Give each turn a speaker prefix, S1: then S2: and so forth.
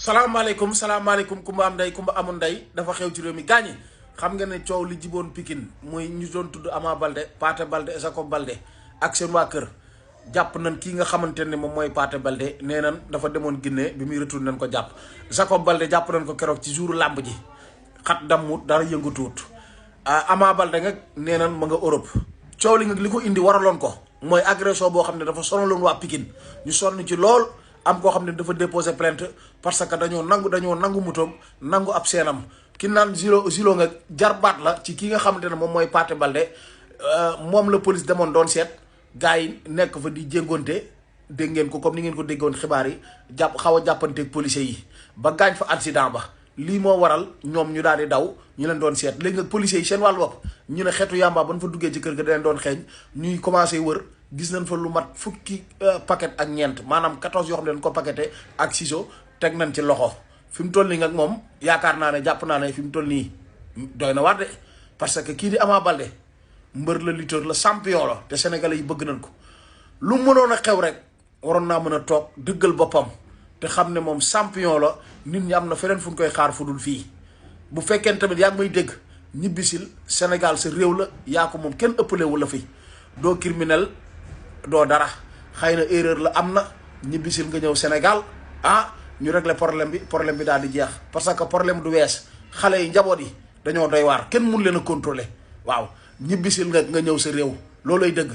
S1: salaamaaleykum kumba am ndey kumba amul ndey dafa xew ci réew mi gaañi xam nga ne coow li jiboon Pikine muy ñu doon tudd Ama Balde Pathé Balde Jacob Balde ak seen waa kër jàpp nañ kii nga xamante ne moom mooy Pathé Balde nee nañ dafa demoon Guinée bi muy retourné nañ ko jàpp Jacob Balde jàpp nañ ko keroog ci jouru làmb ji xat dammut dara yëngutuut Ama Balde nga nee nañ ma nga Europe coow li nga li ko indi waraloon ko mooy agression boo xam ne dafa sonaloon waa Pikine ñu sonn ci lool am koo xam ne dafa déposé plainte parce que dañoo nangu mutoom nangu ab seenam ki naan zilo nga jarbaat la ci ki nga xamante ne moom mooy Pathé Balde moom la police demoon doon seet gars yi nekk fa di jéngoonte dégg ngeen ko comme ni ngeen ko déggoon xibaar yi xaw a jàppanteeg policiers yi ba gaañ fa accident ba lii moo waral ñoom ñu daal di daw ñu leen doon seet léegi nag policiers yi seen wàllu bopp ñu ne xeetu yàmbaa ba ñu fa duggee ci kër ga da leen doon xeeñ ñuy commencé wër gis nañ fa lu mat fukki paquet ak ñeent maanaam 14 yoo xam ne dañ ko paqueté ak ciseau teg nañ ci loxo fi mu toll nii nag moom yaakaar naa ne jàpp naa ne fi mu toll nii doy na waar de parce que kii di Ama Balde mbër la lutteur la champion la te sénégalais yi bëgg nañ ko lu mënoon a xew rek waroon naa mën a toog dëggal boppam te xam ne moom champion la nit ñi am na feneen fu ñu koy xaar fu dul fii bu fekkee tamit yaa ngi may dégg ñibbisil Sénégal sa réew la yaa ko moom kenn ëppalewu la fi doo criminel doo dara xëy na erreur la am na ñibbisil nga ñëw Sénégal ñu régler problème bi daal di jeex parce que problème du wees xale yi njaboot yi dañoo doy waar kenn mun leen a contrôler waaw ñibbisil nga ñëw sa réew loolay dëgg